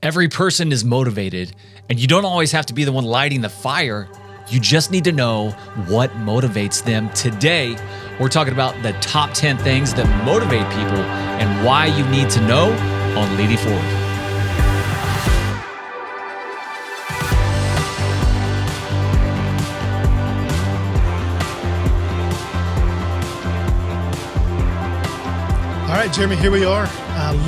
Every person is motivated, and you don't always have to be the one lighting the fire. You just need to know what motivates them. Today, we're talking about the top 10 things that motivate people and why you need to know on Leading Forward. All right, Jeremy, here we are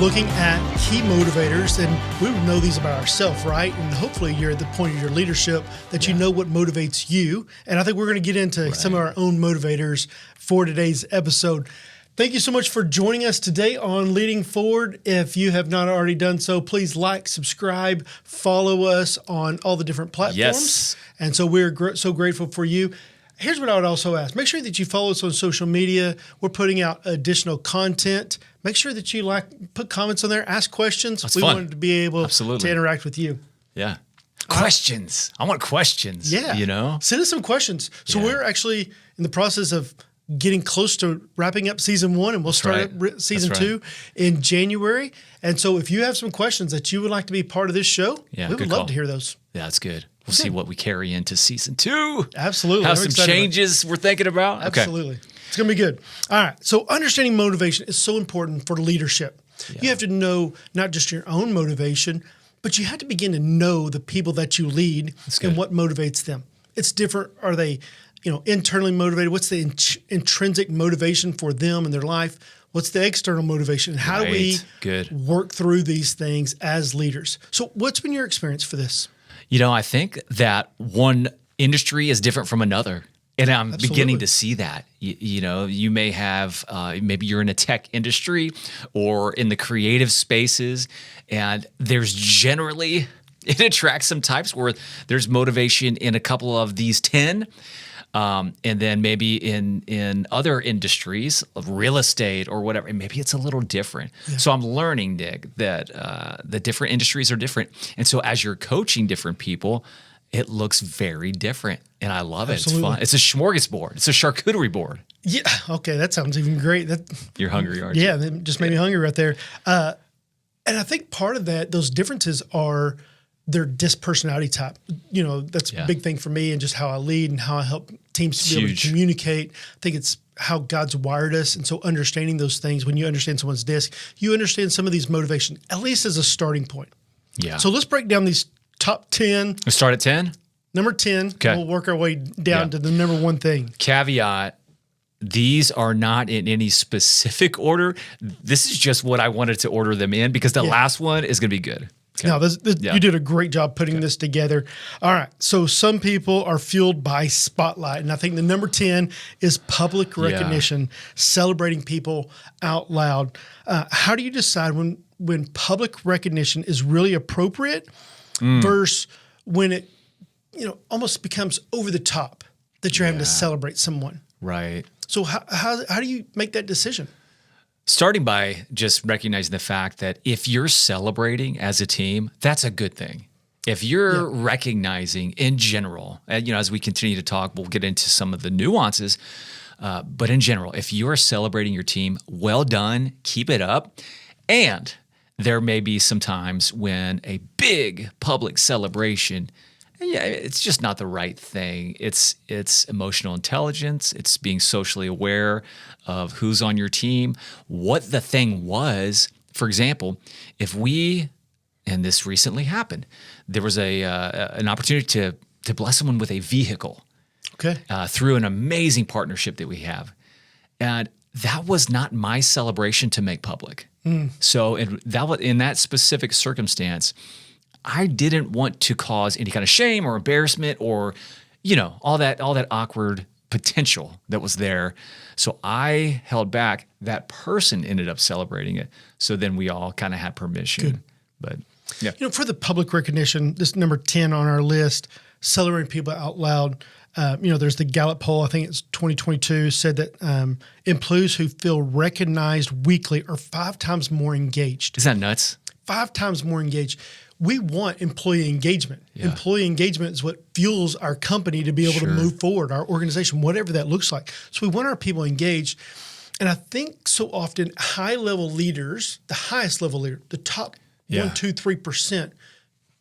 looking at key motivators, and we would know these about ourselves, right? And hopefully you're at the point of your leadership that you know what motivates you. And I think we're going to get into some of our own motivators for today's episode. Thank you so much for joining us today on Leading Forward. If you have not already done so, please like, subscribe, follow us on all the different platforms. Yes. And so we're so grateful for you. Here's what I would also ask. Make sure that you follow us on social media. We're putting out additional content. Make sure that you put comments on there, ask questions. That's we fun. wanted to be able to interact with you. Yeah. Questions. I want questions. Yeah. You know? Send us some questions. So we're actually in the process of getting close to wrapping up season 1, and we'll start up season 2 in January. And so if you have some questions that you would like to be part of this show, we would love to hear those. Yeah, that's good. We'll see what we carry into season 2. Absolutely. Have some changes we're thinking about. Absolutely. Okay. It's going to be good. All right. So understanding motivation is so important for leadership. Yeah. You have to know not just your own motivation, but you have to begin to know the people that you lead and what motivates them. It's different. Are they, internally motivated? What's the intrinsic motivation for them and their life? What's the external motivation? And how do we work through these things as leaders? So what's been your experience for this? I think that one industry is different from another. And I'm beginning to see that. You may have, maybe you're in a tech industry or in the creative spaces, and there's generally, it attracts some types where there's motivation in a couple of these 10. And then maybe in other industries of real estate or whatever, and maybe it's a little different. Yeah. So I'm learning, Nick, that the different industries are different. And so as you're coaching different people, it looks very different. And I love it. Absolutely. It's fun. It's a smorgasbord. It's a charcuterie board. Yeah. Okay. That sounds even great. You're hungry, aren't you? Yeah. That just made me hungry right there. And I think part of those differences are their dispersonality type. That's a big thing for me, and just how I lead and how I help teams to be able to communicate. I think it's how God's wired us. And so understanding those things, when you understand someone's disc, you understand some of these motivations, at least as a starting point. Yeah. So let's break down these top 10. Let's start at 10? Number 10. Okay. We'll work our way down to the number 1 thing. Caveat. These are not in any specific order. This is just what I wanted to order them in, because the last one is going to be good. Okay. Now, you did a great job putting this together. All right. So some people are fueled by spotlight. And I think the number 10 is public recognition, celebrating people out loud. How do you decide when public recognition is really appropriate versus when it almost becomes over the top that you're having to celebrate someone? Right. So how do you make that decision? Starting by just recognizing the fact that if you're celebrating as a team, that's a good thing. If you're recognizing in general, and as we continue to talk, we'll get into some of the nuances, but in general, if you're celebrating your team, well done, keep it up. And there may be some times when a big public celebration, it's just not the right thing. It's emotional intelligence. It's being socially aware of who's on your team, what the thing was. For example, and this recently happened, there was an opportunity to bless someone with a vehicle through an amazing partnership that we have. And that was not my celebration to make public. So in that specific circumstance, I didn't want to cause any kind of shame or embarrassment or, all that awkward potential that was there. So I held back. That person ended up celebrating it. So then we all kind of had permission. Good. But for the public recognition, this number 10 on our list, celebrating people out loud. There's the Gallup poll, I think it's 2022, said that employees who feel recognized weekly are 5 times more engaged. Isn't that nuts? 5 times more engaged. We want employee engagement. Yeah. Employee engagement is what fuels our company to be able to move forward, our organization, whatever that looks like. So we want our people engaged. And I think so often high-level leaders, the highest level leader, the top Yeah. 1, 2, 3%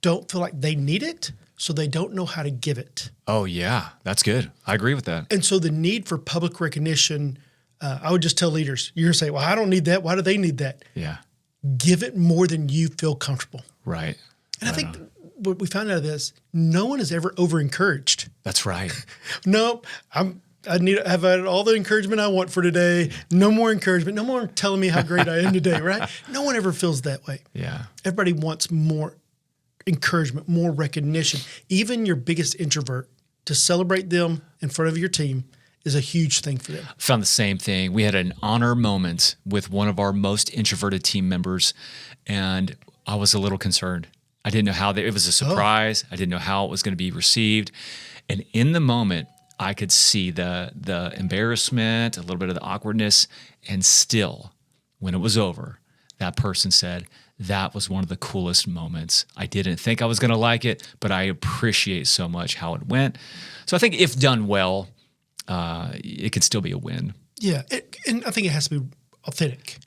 don't feel like they need it, so they don't know how to give it. Oh, yeah. That's good. I agree with that. And so the need for public recognition, I would just tell leaders, you're going to say, well, I don't need that. Why do they need that? Yeah. Give it more than you feel comfortable. Right. And I think what we found out of this, no one is ever over-encouraged. That's right. No, I have had all the encouragement I want for today. No more encouragement. No more telling me how great I am today, right? No one ever feels that way. Yeah. Everybody wants more encouragement, more recognition. Even your biggest introvert, to celebrate them in front of your team is a huge thing for them. Found the same thing. We had an honor moment with one of our most introverted team members, and I was a little concerned. I didn't know how it was a surprise. I didn't know how it was going to be received. And in the moment, I could see the embarrassment, a little bit of the awkwardness, and still, when it was over, that person said, that was one of the coolest moments. I didn't think I was going to like it, but I appreciate so much how it went. So I think if done well, it could still be a win. Yeah, and I think it has to be authentic.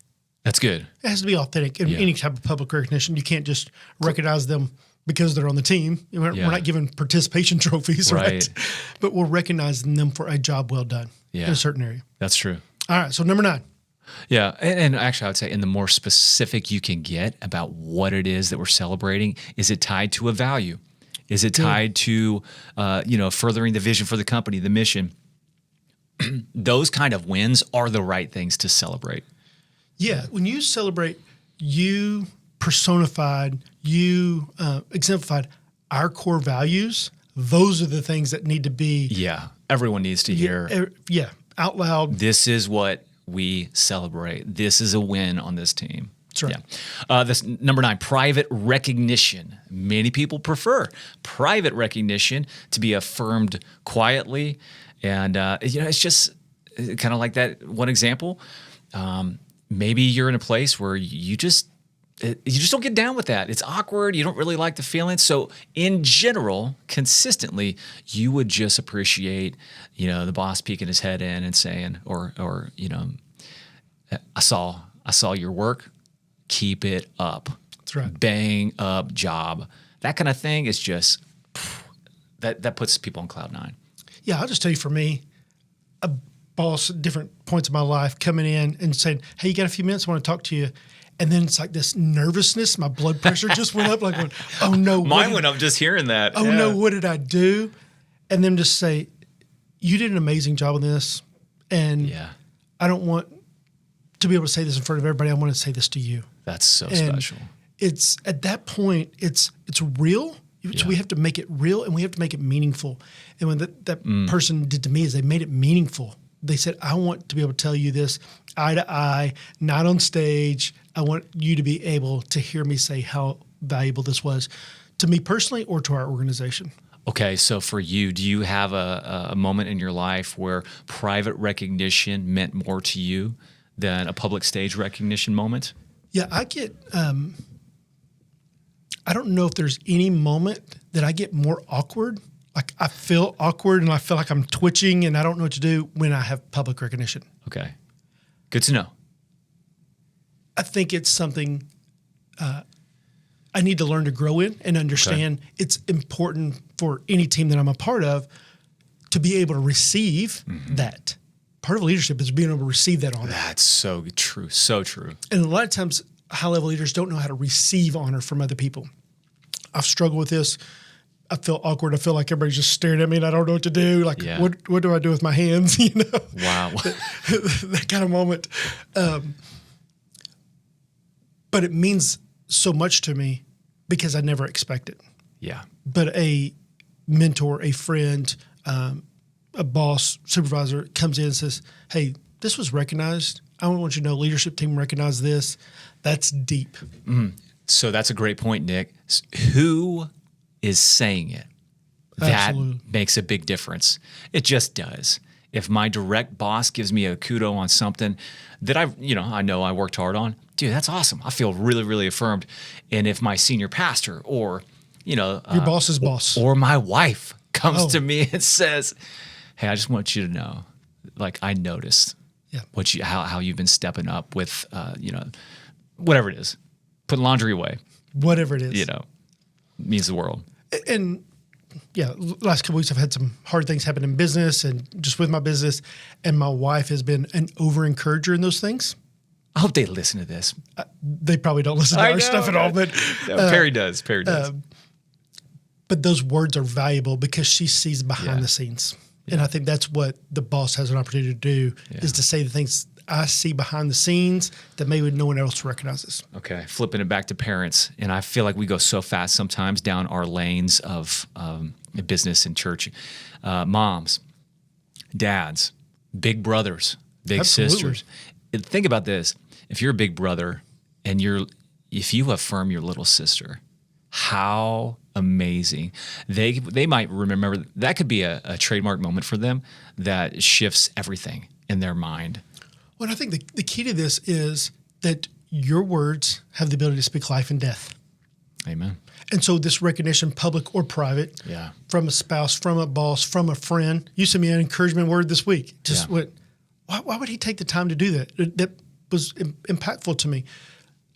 That's good. It has to be authentic in any type of public recognition. You can't just recognize them because they're on the team. We're not giving participation trophies, right? But we're recognizing them for a job well done in a certain area. That's true. All right, so number 9. Yeah, and actually I would say, and the more specific you can get about what it is that we're celebrating, is it tied to a value? Is it tied to, furthering the vision for the company, the mission? Those kind of wins are the right things to celebrate. Yeah, when you celebrate, you personified, you exemplified our core values. Those are the things that need to be. Yeah, everyone needs to hear. Out loud. This is what we celebrate. This is a win on this team. That's right. Yeah. This number 9, private recognition. Many people prefer private recognition to be affirmed quietly, and it's just kind of like that one example. Maybe you're in a place where you just don't get down with that. It's awkward. You don't really like the feeling. So in general, consistently, you would just appreciate, the boss peeking his head in and saying, or I saw your work. Keep it up. That's right. Bang up job. That kind of thing is just, that puts people on cloud 9. Yeah, I'll just tell you, for me, a boss at different points of my life coming in and saying, hey, you got a few minutes? I want to talk to you. And then it's like this nervousness. My blood pressure just went up, like, oh no. Mine went up just hearing that. Oh no, what did I do? And then just say, you did an amazing job on this. And I don't want to be able to say this in front of everybody. I want to say this to you. That's so special. It's at that point, it's real. So we have to make it real, and we have to make it meaningful. And when that person did to me is they made it meaningful. They said, I want to be able to tell you this eye to eye, not on stage. I want you to be able to hear me say how valuable this was to me personally or to our organization. Okay, so for you, do you have a moment in your life where private recognition meant more to you than a public stage recognition moment? Yeah, I get, I don't know if there's any moment that I get more awkward. Like I feel awkward and I feel like I'm twitching and I don't know what to do when I have public recognition. Okay, good to know. I think it's something I need to learn to grow in and understand. Okay. It's important for any team that I'm a part of to be able to receive that. Part of leadership is being able to receive that honor. That's so true. So true. And a lot of times high-level leaders don't know how to receive honor from other people. I've struggled with this. I feel awkward. I feel like everybody's just staring at me and I don't know what to do. Like, what do I do with my hands? Wow. that kind of moment. But it means so much to me because I never expect it. Yeah. But a mentor, a friend, a boss, supervisor comes in and says, hey, this was recognized. I want you to know leadership team recognized this. That's deep. So that's a great point, Nick. Who is saying it? That makes a big difference. It just does. If my direct boss gives me a kudo on something that I know I worked hard on, dude, that's awesome. I feel really, really affirmed. And if my senior pastor or, your boss's boss or my wife comes to me and says, hey, I just want you to know, like, I noticed how you've been stepping up with, whatever it is, putting laundry away, whatever it is. you know, means the world. And yeah, last couple weeks I've had some hard things happen in business and just with my business. And my wife has been an over encourager in those things. I hope they listen to this. They probably don't listen to our stuff at all, but Perry does. Perry does. But those words are valuable because she sees behind the scenes. Yeah. And I think that's what the boss has an opportunity to do is to say the things I see behind the scenes that maybe no one else recognizes. Okay, flipping it back to parents. And I feel like we go so fast sometimes down our lanes of business and church. Moms, dads, big brothers, big sisters. Think about this. If you're a big brother and if you affirm your little sister, how amazing. They might remember that could be a trademark moment for them that shifts everything in their mind. Well, I think the key to this is that your words have the ability to speak life and death. Amen. And so this recognition, public or private, from a spouse, from a boss, from a friend. You sent me an encouragement word this week. Just why would he take the time to do that? That was impactful to me.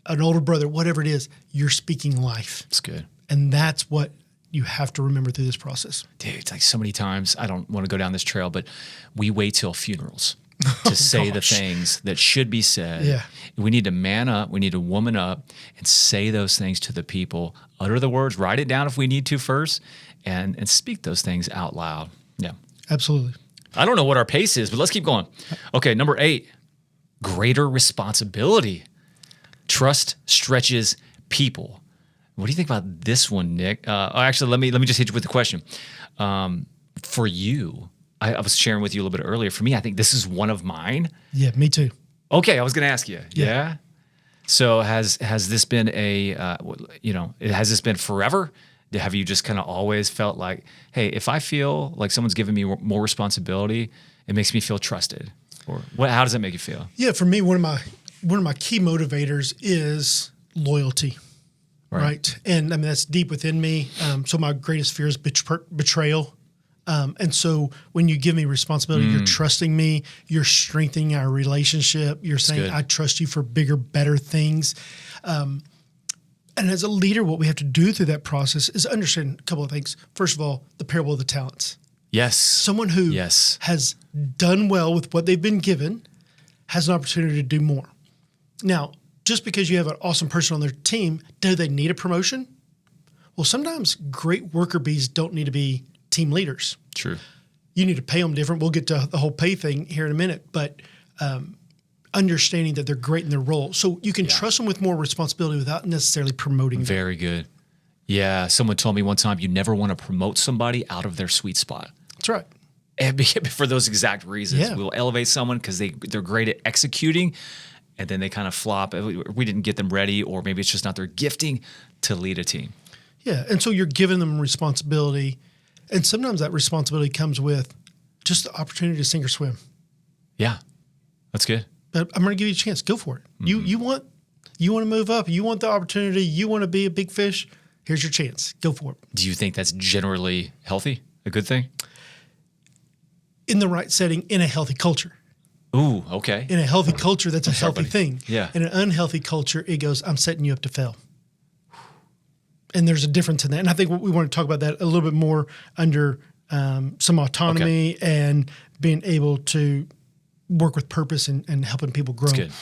An older brother, whatever it is, you're speaking life. It's good. And that's what you have to remember through this process. Dude, it's like so many times, I don't want to go down this trail, but we wait till funerals to say the things that should be said. Yeah. We need to man up. We need to woman up and say those things to the people. Utter the words, write it down if we need to first, and speak those things out loud. Yeah. Absolutely. I don't know what our pace is, but let's keep going. Okay, number 8, greater responsibility. Trust stretches people. What do you think about this one, Nick? Actually, let me just hit you with the question. For you, I was sharing with you a little bit earlier. For me, I think this is one of mine. Yeah, me too. Okay, I was going to ask you. Yeah. So has this been has this been forever? Have you just kind of always felt like, hey, if I feel like someone's giving me more responsibility, it makes me feel trusted? Or how does that make you feel? Yeah, for me, one of my key motivators is loyalty. Right. And I mean, that's deep within me. So my greatest fear is betrayal. And so when you give me responsibility, you're trusting me, you're strengthening our relationship. You're saying, I trust you for bigger, better things. And as a leader, what we have to do through that process is understand a couple of things. First of all, the parable of the talents. Yes. Someone who has done well with what they've been given has an opportunity to do more. Now, just because you have an awesome person on their team, do they need a promotion? Well, sometimes great worker bees don't need to be team leaders. True. You need to pay them different. We'll get to the whole pay thing here in a minute, but understanding that they're great in their role. So you can trust them with more responsibility without necessarily promoting them. Very good. Yeah. Someone told me one time, you never want to promote somebody out of their sweet spot. That's right. And for those exact reasons. Yeah. We'll elevate someone because they're great at executing, and then they kind of flop. We didn't get them ready, or maybe it's just not their gifting to lead a team. Yeah. And so you're giving them responsibility. And sometimes that responsibility comes with just the opportunity to sink or swim. Yeah. That's good. But I'm going to give you a chance. Go for it. Mm-hmm. You want to move up. You want the opportunity. You want to be a big fish. Here's your chance. Go for it. Do you think that's generally healthy? A good thing? In the right setting, in a healthy culture. Ooh, okay. In a healthy culture, that's a healthy thing. Yeah. In an unhealthy culture, it goes, I'm setting you up to fail. And there's a difference in that. And I think we want to talk about that a little bit more under some autonomy and being able to work with purpose and helping people grow. That's good.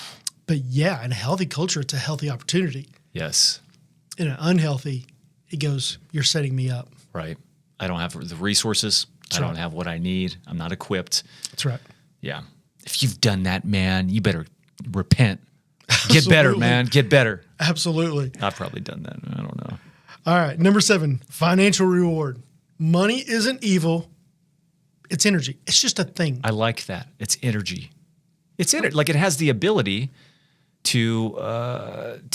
But yeah, in a healthy culture, it's a healthy opportunity. Yes. In an unhealthy, it goes, you're setting me up. Right. I don't have the resources. I don't have what I need. I'm not equipped. That's right. Yeah. If you've done that, man, you better repent. Get better, man. Get better. Absolutely. I've probably done that. I don't know. All right. Number 7, financial reward. Money isn't evil. It's energy. It's just a thing. I like that. It's energy. It's energy. Like it has the ability to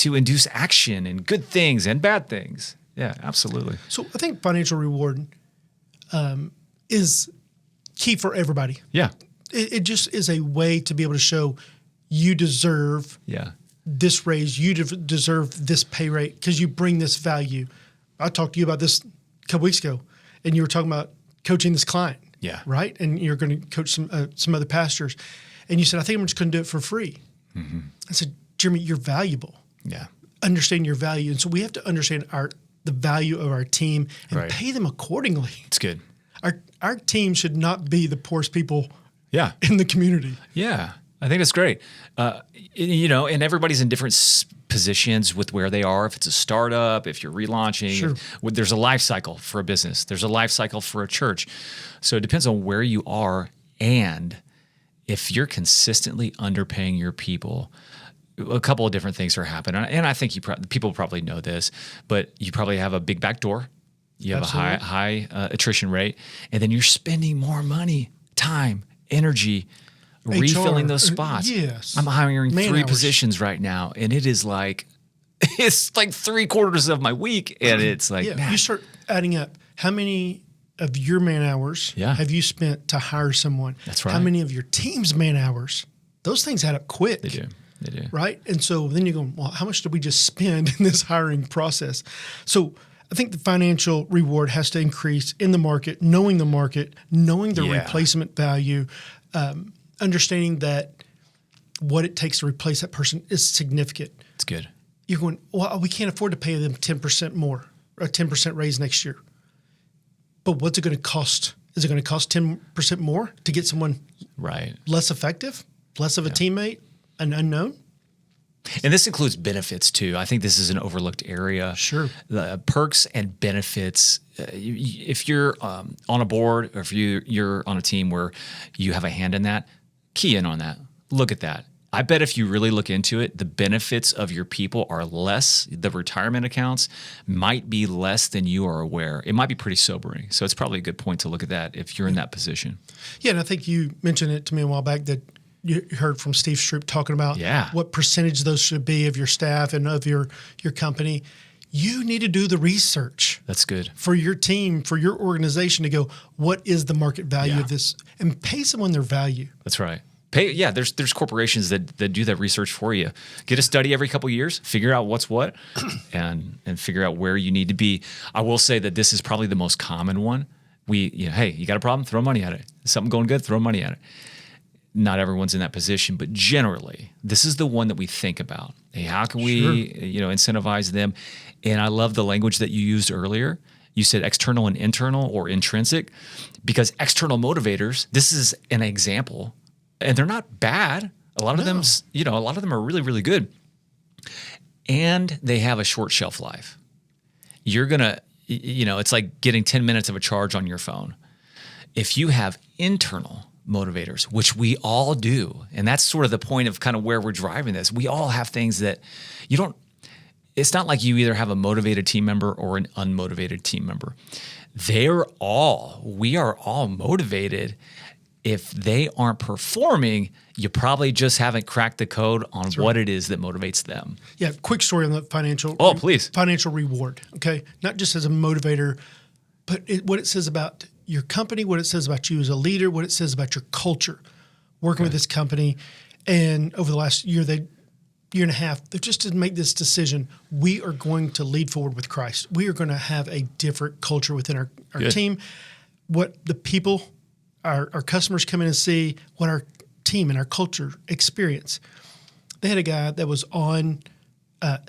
induce action and good things and bad things. Yeah, absolutely. So I think financial reward is key for everybody. Yeah. It just is a way to be able to show you deserve this raise, you deserve this pay rate because you bring this value. I talked to you about this a couple weeks ago, and you were talking about coaching this client. Yeah. Right? And you're going to coach some other pastors. And you said, I think I'm just going to do it for free. Mm-hmm. I said, Jeremy, you're valuable. Yeah. understand your value. And so we have to understand the value of our team and Right. pay them accordingly. It's good. Our team should not be the poorest people Yeah. in the community. Yeah. I think that's great. And everybody's in different positions with where they are. If it's a startup, if you're relaunching, Sure. there's a life cycle for a business. There's a life cycle for a church. So it depends on where you are. And if you're consistently underpaying your people, a couple of different things are happening. And I think people probably know this, but you probably have a big back door. You have Absolutely. a high attrition rate, and then you're spending more money, time, energy, refilling those spots. Yes. I'm hiring Man 3 hours. positions right now, and it's like 3/4 of my week, and it's like, Yeah, man, you start adding up how many of your man hours have you spent to hire someone? That's How right. many of your team's man hours? Those things add up quick. they do. Right? And so then you're going, well, how much did we just spend in this hiring process? So I think the financial reward has to increase in the market, knowing the Yeah. replacement value, understanding that what it takes to replace that person is significant. It's good. You're going, well, we can't afford to pay them 10% more, or a 10% raise next year. But what's it going to cost? Is it going to cost 10% more to get someone Right. less effective, less of a teammate, an unknown? And this includes benefits too. I think this is an overlooked area. Sure. The perks and benefits. If you're on a board, or if you're on a team where you have a hand in that, key in on that. Look at that. I bet if you really look into it, the benefits of your people are less. The retirement accounts might be less than you are aware. It might be pretty sobering. So it's probably a good point to look at that if you're in that position. Yeah, and I think you mentioned it to me a while back that you heard from Steve Stroop talking about what percentage those should be of your staff and of your company. You need to do the research. That's good. For your team, for your organization to go, what is the market value of this? And pay someone their value. That's right. There's corporations that do that research for you. Get a study every couple of years, figure out what's what, and figure out where you need to be. I will say that this is probably the most common one. Hey, you got a problem? Throw money at it. Is something going good? Throw money at it. Not everyone's in that position, but generally, this is the one that we think about. Hey, how can we, incentivize them? And I love the language that you used earlier. You said external and internal, or intrinsic, because external motivators, this is an example, and they're not bad. A lot of them are really, really good. And they have a short shelf life. You're going to, it's like getting 10 minutes of a charge on your phone. If you have internal motivators, which we all do, and that's sort of the point of kind of where we're driving this. We all have things that it's not like you either have a motivated team member or an unmotivated team member. We are all motivated. If they aren't performing, you probably just haven't cracked the code on what it is that motivates them. Yeah, quick story on the financial. Please. Financial reward. Okay, not just as a motivator, but what it says about your company, what it says about you as a leader, what it says about your culture. Working with this company, and over the last year and a half, they've just to make this decision. We are going to lead forward with Christ. We are going to have a different culture within our team. What the people, our customers come in and see, what our team and our culture experience. They had a guy that was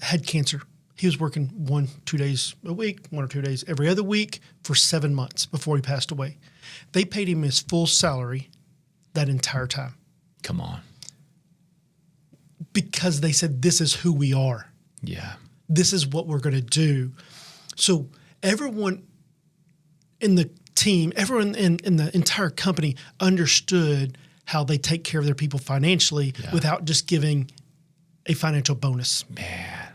had cancer. He was working 1-2 days a week, 1 or 2 days every other week for 7 months before he passed away. They paid him his full salary that entire time. Come on. Because they said, this is who we are. Yeah. This is what we're going to do. So everyone in the team, everyone in the entire company understood how they take care of their people financially without just giving a financial bonus. Man,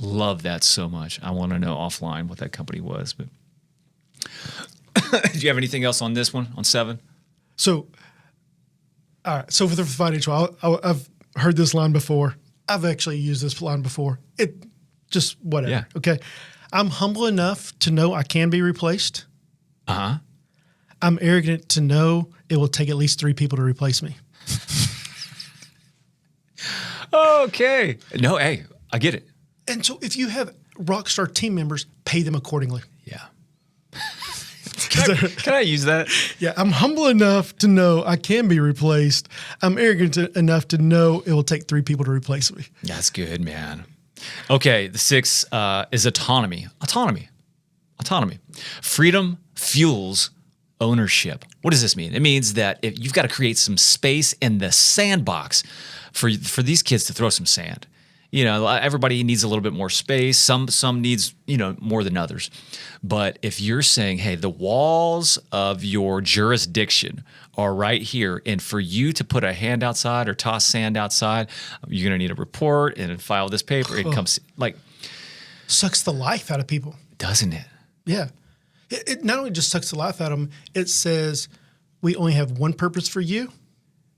love that so much. I want to know offline what that company was. But do you have anything else on this one, on 7? So, all right. So for the financial, I've heard this line before. I've actually used this line before. It just whatever. Yeah. Okay. I'm humble enough to know I can be replaced. Uh-huh. I'm arrogant to know it will take at least 3 people to replace me. Okay. No, hey, I get it. And so if you have rock star team members, pay them accordingly. Yeah. Can I use that? Yeah, I'm humble enough to know I can be replaced. I'm arrogant enough to know it will take 3 people to replace me. That's good, man. Okay, the 6 is autonomy. Autonomy. Freedom fuels ownership. What does this mean? It means that if you've got to create some space in the sandbox for these kids to throw some sand. Everybody needs a little bit more space. Some needs, more than others. But if you're saying, hey, the walls of your jurisdiction are right here, and for you to put a hand outside or toss sand outside, you're going to need a report and file this paper. It comes sucks the life out of people, doesn't it? Yeah. It not only just sucks the life out of them, it says we only have one purpose for you.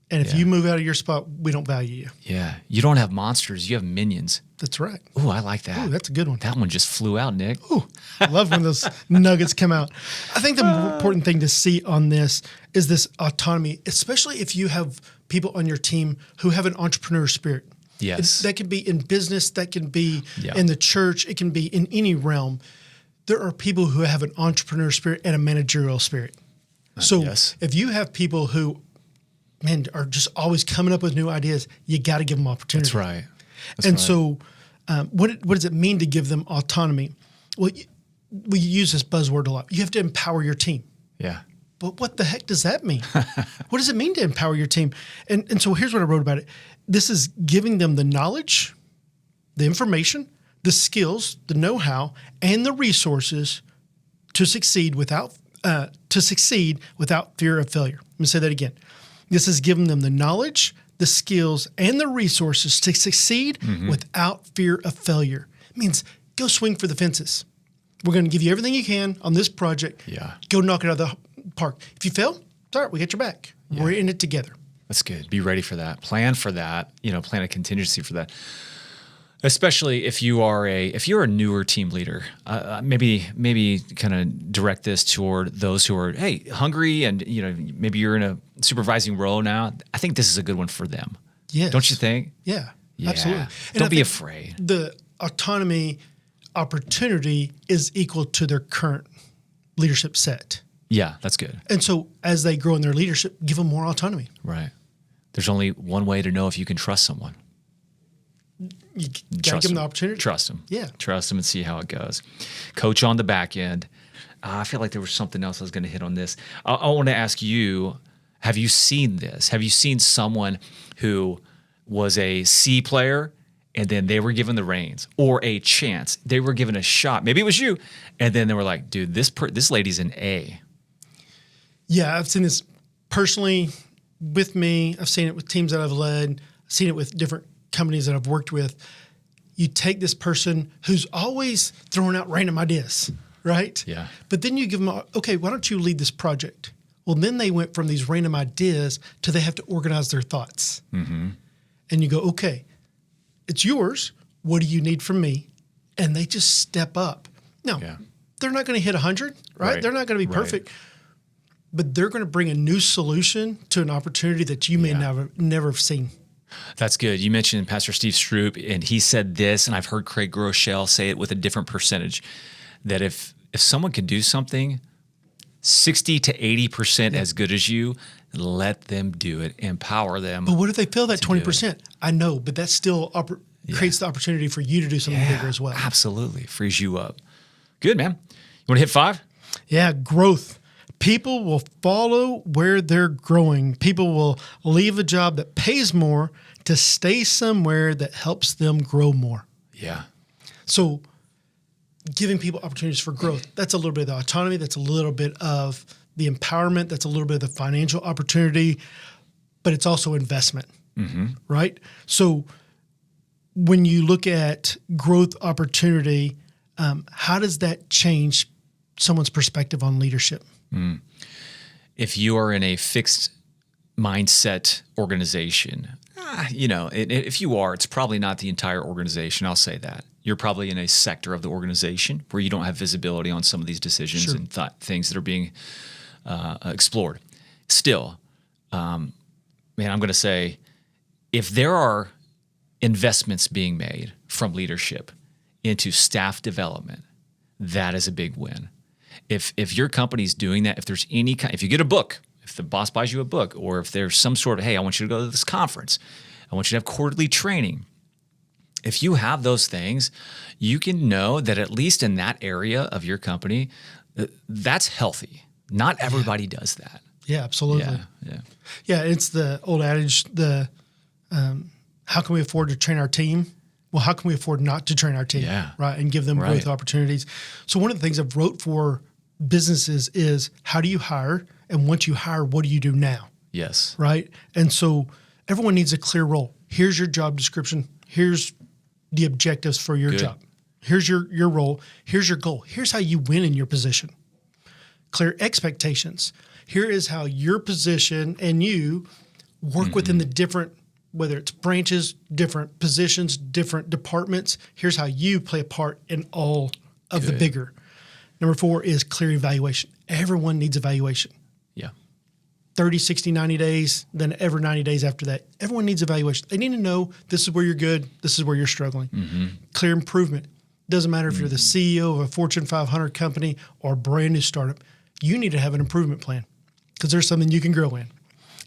And if you move out of your spot, we don't value you. Yeah. You don't have monsters. You have minions. That's right. Ooh, I like that. Ooh, that's a good one. That one just flew out, Nick. Ooh, I love when those nuggets come out. I think the more important thing to see on this is this autonomy, especially if you have people on your team who have an entrepreneur spirit. Yes. That can be in business. That can be in the church. It can be in any realm. There are people who have an entrepreneur spirit and a managerial spirit. So if you have people who are just always coming up with new ideas, you got to give them opportunity. That's right. So what does it mean to give them autonomy? Well, we use this buzzword a lot. You have to empower your team. Yeah. But what the heck does that mean? What does it mean to empower your team? And so here's what I wrote about it. This is giving them the knowledge, the information, the skills, the know-how, and the resources to succeed without fear of failure. Let me say that again. This is giving them the knowledge, the skills, and the resources to succeed without fear of failure. It means go swing for the fences. We're going to give you everything you can on this project. Yeah. Go knock it out of the park. If you fail, it's all right. We got your back. Yeah. We're in it together. That's good. Be ready for that. Plan for that. Plan a contingency for that. Especially if you're a newer team leader, maybe kind of direct this toward those who are hungry and maybe you're in a supervising role now. I think this is a good one for them. Yes. Don't you think? Yeah. Absolutely. And Don't be afraid. The autonomy opportunity is equal to their current leadership set. Yeah, that's good. And so as they grow in their leadership, give them more autonomy. Right. There's only one way to know if you can trust someone. You got to give them the opportunity. Trust them. Yeah. Trust them and see how it goes. Coach on the back end. I feel like there was something else I was going to hit on this. I want to ask you, have you seen this? Have you seen someone who was a C player and then they were given the reins or a chance? They were given a shot. Maybe it was you. And then they were like, dude, this lady's an A. Yeah, I've seen this personally with me. I've seen it with teams that I've led. I've seen it with different companies that I've worked with. You take this person who's always throwing out random ideas, right? Yeah. But then you give them, okay, why don't you lead this project? Well, then they went from these random ideas to they have to organize their thoughts. Mm-hmm. And you go, okay, it's yours. What do you need from me? And they just step up. Now, they're not going to hit 100, right? They're not going to be perfect. But they're going to bring a new solution to an opportunity that you may never have seen. That's good. You mentioned Pastor Steve Stroop, and he said this, and I've heard Craig Groeschel say it with a different percentage, that if someone can do something 60 to 80% as good as you, let them do it, empower them. But what if they fail that 20%? I know, but that still creates the opportunity for you to do something bigger as well. Absolutely. Frees you up. Good, man. You want to hit 5? Yeah, growth. People will follow where they're growing. People will leave a job that pays more to stay somewhere that helps them grow more. Yeah. So giving people opportunities for growth, that's a little bit of the autonomy. That's a little bit of the empowerment. That's a little bit of the financial opportunity, but it's also investment, right? So when you look at growth opportunity, how does that change someone's perspective on leadership? If you are in a fixed mindset organization, if you are, it's probably not the entire organization. I'll say that. You're probably in a sector of the organization where you don't have visibility on some of these decisions and things that are being explored. Still, I'm going to say, if there are investments being made from leadership into staff development, that is a big win. If your company's doing that, if you get a book, if the boss buys you a book, or if there's some sort of, hey, I want you to go to this conference, I want you to have quarterly training, If you have those things, you can know that at least in that area of your company, that's healthy. Not everybody does that. Yeah, absolutely. Yeah. Yeah, it's the old adage, how can we afford to train our team? Well, how can we afford not to train our team? Yeah. Right. And give them Right. growth opportunities. So one of the things I've wrote for businesses is how do you hire? And once you hire, what do you do now? Yes. Right. And so everyone needs a clear role. Here's your job description. Here's the objectives for your Good. job. Here's your role. Here's your goal. Here's how you win in your position. Clear expectations. Here is how your position and you work within the different, whether it's branches, different positions, different departments. Here's how you play a part in all of the bigger. Number 4 is clear evaluation. Everyone needs evaluation. Yeah. 30, 60, 90 days, then every 90 days after that. Everyone needs evaluation. They need to know this is where you're good, this is where you're struggling. Clear improvement. Doesn't matter if you're the CEO of a Fortune 500 company or a brand new startup. You need to have an improvement plan because there's something you can grow in.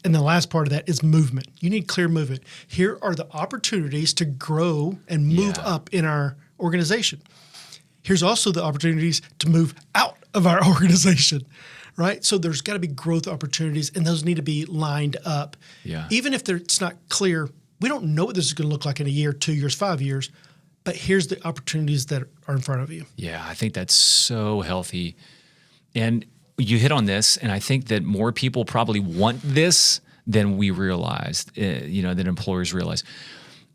And the last part of that is movement. You need clear movement. Here are the opportunities to grow and move up in our organization. Here's also the opportunities to move out of our organization, right? So there's got to be growth opportunities, and those need to be lined up. Yeah. Even if it's not clear, we don't know what this is going to look like in a year, 2 years, 5 years, but here's the opportunities that are in front of you. Yeah, I think that's so healthy. And you hit on this, and I think that more people probably want this than we realize, than employers realize.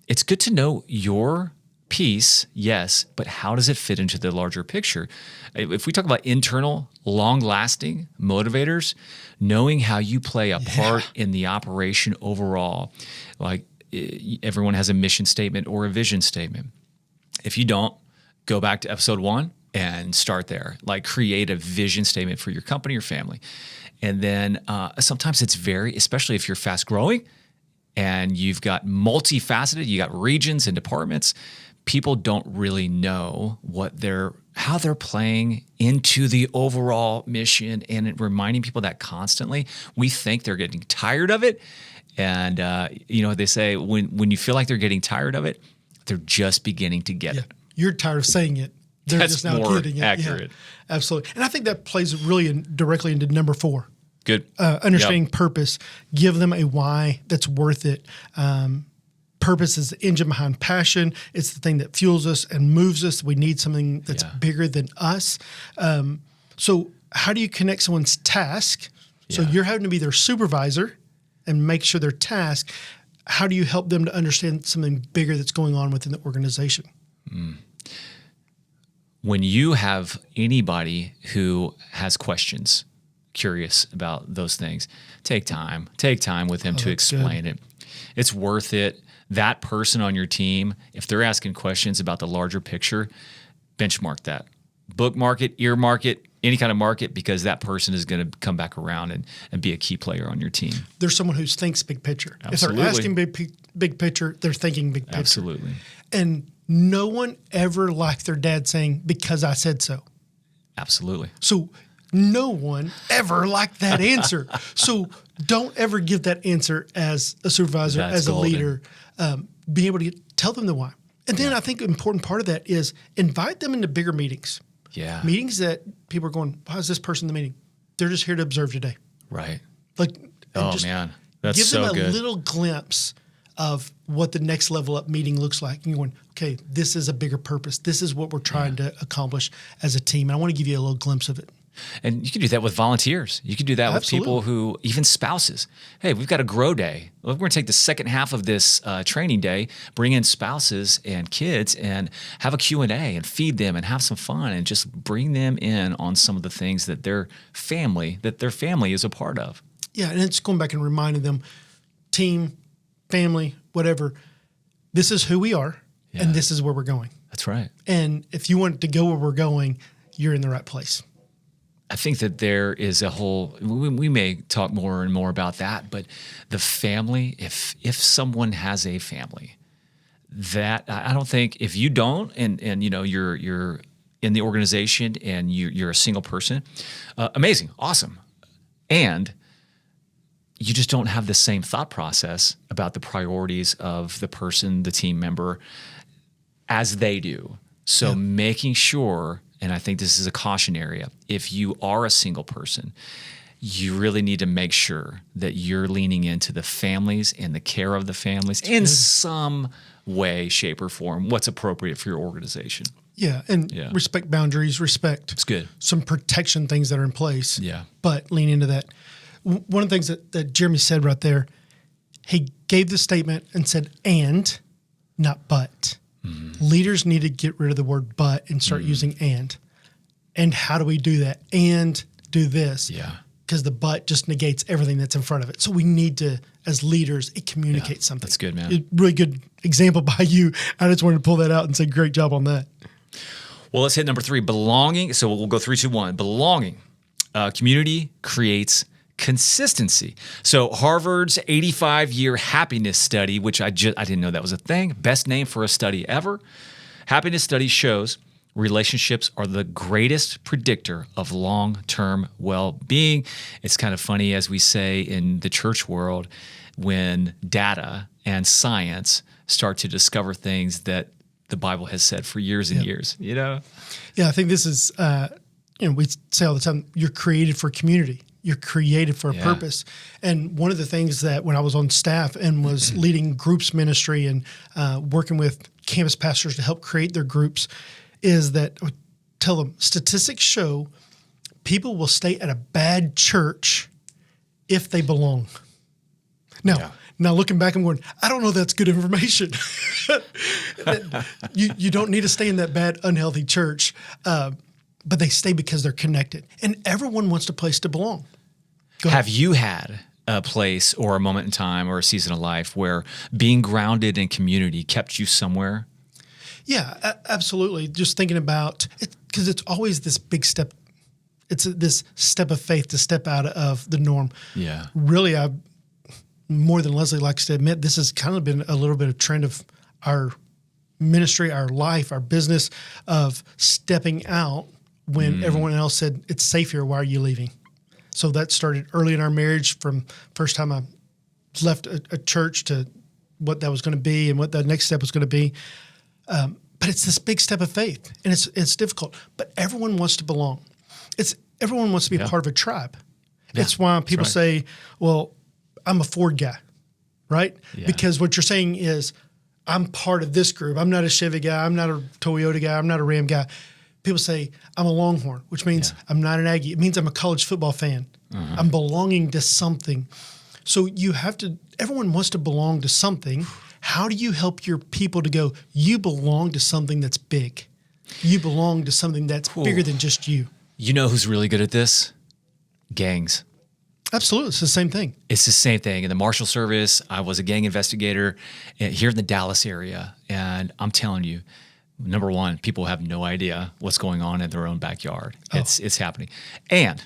It's good to know your piece, yes, but how does it fit into the larger picture? If we talk about internal, long-lasting motivators, knowing how you play a part in the operation overall, like everyone has a mission statement or a vision statement. If you don't, go back to episode 1 and start there. Like create a vision statement for your company or family. And then sometimes it's especially if you're fast growing and you've got multifaceted, you got regions and departments, people don't really know how they're playing into the overall mission, and reminding people that constantly. We think they're getting tired of it. And they say when you feel like they're getting tired of it, they're just beginning to get it. You're tired of saying it. They're That's just now more getting it. accurate. Yeah, absolutely. And I think that plays really directly into number 4. Good. Understanding purpose. Give them a why that's worth it. Purpose is the engine behind passion. It's the thing that fuels us and moves us. We need something that's bigger than us. So how do you connect someone's task? So you're having to be their supervisor and make sure their task. How do you help them to understand something bigger that's going on within the organization? When you have anybody who has questions, curious about those things, take time with them to explain it. It's worth it. That person on your team, if they're asking questions about the larger picture, benchmark that. Bookmark it, earmark it, any kind of market, because that person is going to come back around and be a key player on your team. There's someone who thinks big picture. Absolutely. If they're asking big picture, they're thinking big picture. Absolutely. And no one ever liked their dad saying, because I said so. Absolutely. So no one ever liked that answer. So don't ever give that answer as a supervisor, as a leader. Be able to tell them the why. And then I think an important part of that is invite them into bigger meetings. Yeah. Meetings that people are going, why is this person in the meeting? They're just here to observe today. Right. Man. That's give so them a good. little glimpse of what the next level up meeting looks like. And you're going, okay, this is a bigger purpose. This is what we're trying to accomplish as a team. And I want to give you a little glimpse of it. And you can do that with volunteers. You can do that with people who, even spouses. Hey, we've got a grow day. We're going to take the second half of this training day, bring in spouses and kids and have a Q&A and feed them and have some fun and just bring them in on some of the things that their family is a part of. Yeah, and it's going back and reminding them, team, family, whatever, this is who we are and this is where we're going. That's right. And if you want to go where we're going, you're in the right place. I think that there is a whole, we may talk more and more about that, but the family, if someone has a family, that I don't think, if you don't, and you're in the organization and you're a single person, amazing, awesome. And you just don't have the same thought process about the priorities of the person, the team member, as they do. So making sure, and I think this is a caution area, if you are a single person, you really need to make sure that you're leaning into the families and the care of the families in some way, shape, or form, what's appropriate for your organization. Yeah, and respect boundaries, respect It's good. some protection things that are in place. Yeah. But lean into that. One of the things that Jeremy said right there, he gave the statement and said, and, not but. Leaders need to get rid of the word but and start using and. And how do we do that? And do this. Yeah. Because the but just negates everything that's in front of it. So we need to, as leaders, it communicates something. That's good, man. Really good example by you. I just wanted to pull that out and say, great job on that. Well, let's hit number 3, belonging. So we'll go 3, 2, 1. Belonging. Community creates consistency. So Harvard's 85-year happiness study, which I didn't know that was a thing. Best name for a study ever. Happiness study shows relationships are the greatest predictor of long-term well-being. It's kind of funny, as we say in the church world, when data and science start to discover things that the Bible has said for years and years, you know? Yeah, I think this is, we say all the time, you're created for community. You're created for a purpose. And one of the things that when I was on staff and was leading groups ministry and working with campus pastors to help create their groups is that I would tell them statistics show people will stay at a bad church if they belong. Now looking back, I'm going, I don't know that's good information. You don't need to stay in that bad, unhealthy church, but they stay because they're connected. And everyone wants a place to belong. Have you had a place or a moment in time or a season of life where being grounded in community kept you somewhere? Yeah, absolutely. Just thinking about it, because it's always this big step. It's this step of faith to step out of the norm. Yeah. Really, more than Leslie likes to admit, this has kind of been a little bit of trend of our ministry, our life, our business of stepping out when everyone else said, it's safe here, why are you leaving? So that started early in our marriage from first time I left a church to what that was going to be and what the next step was going to be. But it's this big step of faith, and it's difficult. But everyone wants to belong. Everyone wants to be a part of a tribe. Yeah, it's why people say, well, I'm a Ford guy, right? Yeah. Because what you're saying is I'm part of this group. I'm not a Chevy guy. I'm not a Toyota guy. I'm not a Ram guy. People say I'm a Longhorn, which means I'm not an Aggie. It means I'm a college football fan. I'm belonging to something. So everyone wants to belong to something. How do you help your people to go, you belong to something that's big. You belong to something that's bigger than just you. You know who's really good at this? Gangs. Absolutely. It's the same thing. It's the same thing. In the Marshal Service, I was a gang investigator here in the Dallas area. And I'm telling you, number one, people have no idea what's going on in their own backyard. It's happening. And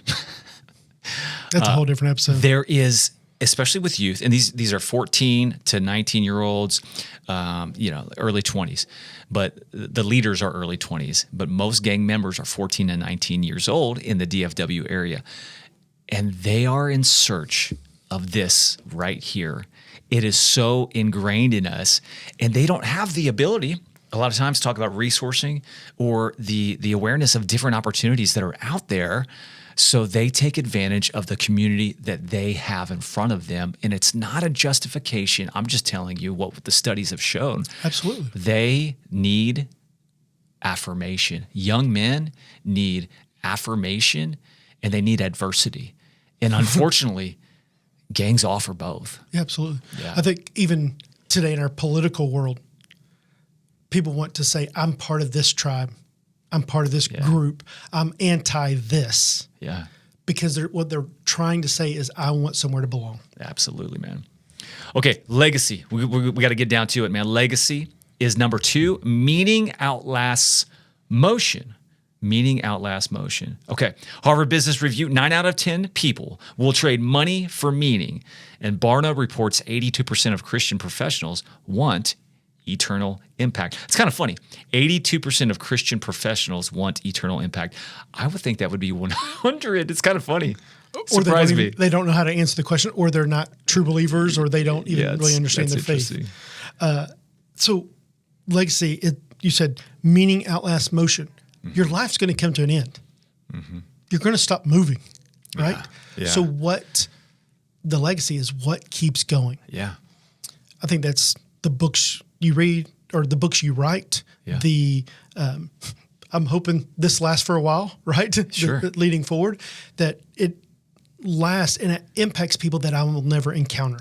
that's a whole different episode. There is, especially with youth, and these are 14 to 19-year-olds, early 20s. But the leaders are early 20s. But most gang members are 14 and 19 years old in the DFW area. And they are in search of this right here. It is so ingrained in us, and they don't have the ability, a lot of times, to talk about resourcing or the awareness of different opportunities that are out there. So they take advantage of the community that they have in front of them. And it's not a justification. I'm just telling you what the studies have shown. Absolutely. They need affirmation. Young men need affirmation, and they need adversity. And unfortunately, gangs offer both. Yeah, absolutely. Yeah. I think even today in our political world, people want to say, I'm part of this tribe. I'm part of this group. I'm anti this. Yeah. Because what they're trying to say is, I want somewhere to belong. Absolutely, man. Okay, legacy. We got to get down to it, man. Legacy is number 2. Meaning outlasts motion. Meaning outlasts motion. Okay, Harvard Business Review, 9 out of 10 people will trade money for meaning. And Barna reports 82% of Christian professionals want eternal impact. It's kind of funny. 82% of Christian professionals want eternal impact. I would think that would be 100. It's kind of funny. Surprised me. They don't know how to answer the question, or they're not true believers, or they don't even really understand their faith. So legacy, you said meaning outlasts motion. Your life's going to come to an end. You're going to stop moving, right? Yeah. So what the legacy is what keeps going. Yeah. I think that's the books you read or the books you write. Yeah. I'm hoping this lasts for a while, right? Sure. Leading forward, that it lasts and it impacts people that I will never encounter.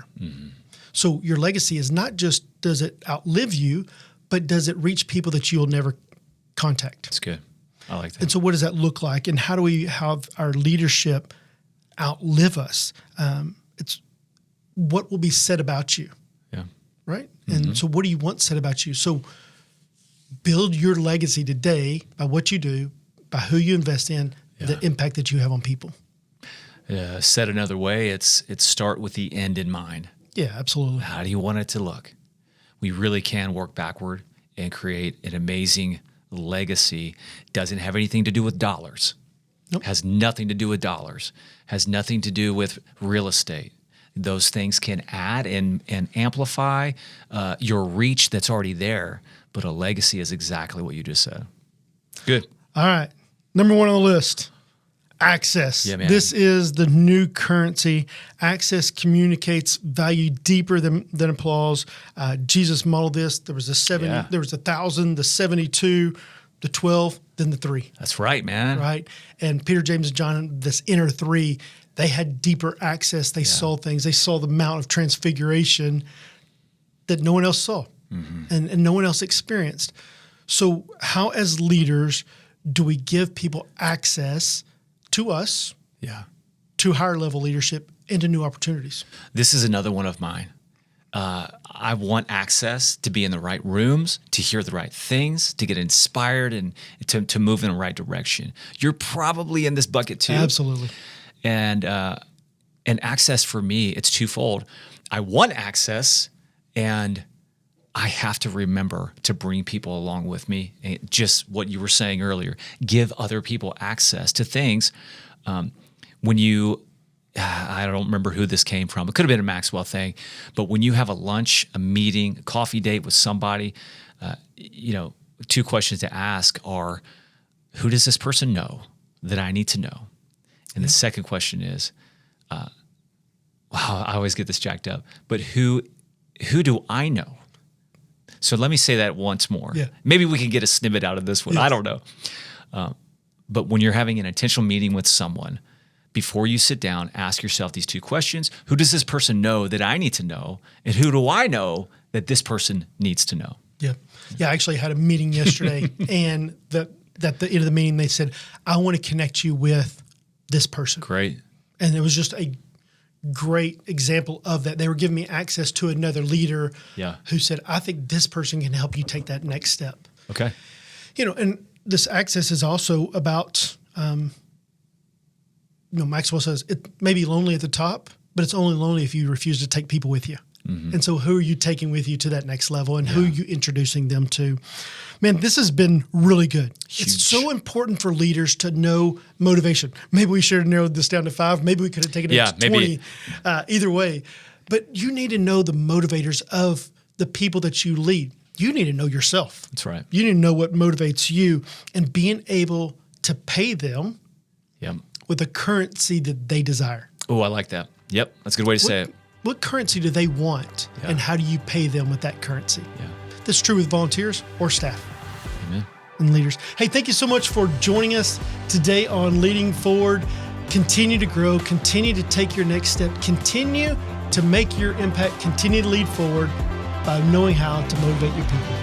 So your legacy is not just does it outlive you, but does it reach people that you'll never contact? That's good. I like that. And so what does that look like? And how do we have our leadership outlive us? It's what will be said about you, Yeah. right? And so what do you want said about you? So build your legacy today by what you do, by who you invest in, the impact that you have on people. Said another way, it's start with the end in mind. Yeah, absolutely. How do you want it to look? We really can work backward and create an amazing legacy. Doesn't have anything to do with dollars. Nope. Has nothing to do with dollars. Has nothing to do with real estate. Those things can add and amplify your reach that's already there. But a legacy is exactly what you just said. Good. All right. Number one on the list, access. Yeah, man. This is the new currency. Access communicates value deeper than applause. Jesus modeled this. There was there was 1,000, the 72, the 12, then the 3. That's right, man. Right. And Peter, James, and John, this inner 3, they had deeper access. They saw things. They saw the amount of transfiguration that no one else saw and no one else experienced. So how, as leaders, do we give people access to us, to higher level leadership, and to new opportunities? This is another one of mine. I want access to be in the right rooms, to hear the right things, to get inspired, and to move in the right direction. You're probably in this bucket too. Absolutely. And access for me, it's twofold. I want access, and I have to remember to bring people along with me. And just what you were saying earlier, give other people access to things. When you, I don't remember who this came from. It could have been a Maxwell thing. But when you have a lunch, a meeting, a coffee date with somebody, 2 questions to ask are, who does this person know that I need to know? And the second question is, wow, I always get this jacked up, but who do I know? So let me say that once more. Yeah. Maybe we can get a snippet out of this one. Yes. I don't know. But when you're having an intentional meeting with someone, before you sit down, ask yourself these 2 questions. Who does this person know that I need to know? And who do I know that this person needs to know? Yeah. Yeah, I actually had a meeting yesterday, and at the end of the meeting, they said, I want to connect you with this person. Great. And it was just a great example of that. They were giving me access to another leader who said, I think this person can help you take that next step. Okay. And this access is also about, Maxwell says it may be lonely at the top, but it's only lonely if you refuse to take people with you. And so who are you taking with you to that next level, and who are you introducing them to? Man, this has been really good. Huge. It's so important for leaders to know motivation. Maybe we should have narrowed this down to 5. Maybe we could have taken it to 20. Either way. But you need to know the motivators of the people that you lead. You need to know yourself. That's right. You need to know what motivates you, and being able to pay them with a currency that they desire. Oh, I like that. Yep. That's a good way to say it. What currency do they want, and how do you pay them with that currency? Yeah. This is true with volunteers or staff Amen. and leaders. Hey, thank you so much for joining us today on Leading Forward. Continue to grow, continue to take your next step, continue to make your impact, continue to lead forward by knowing how to motivate your people.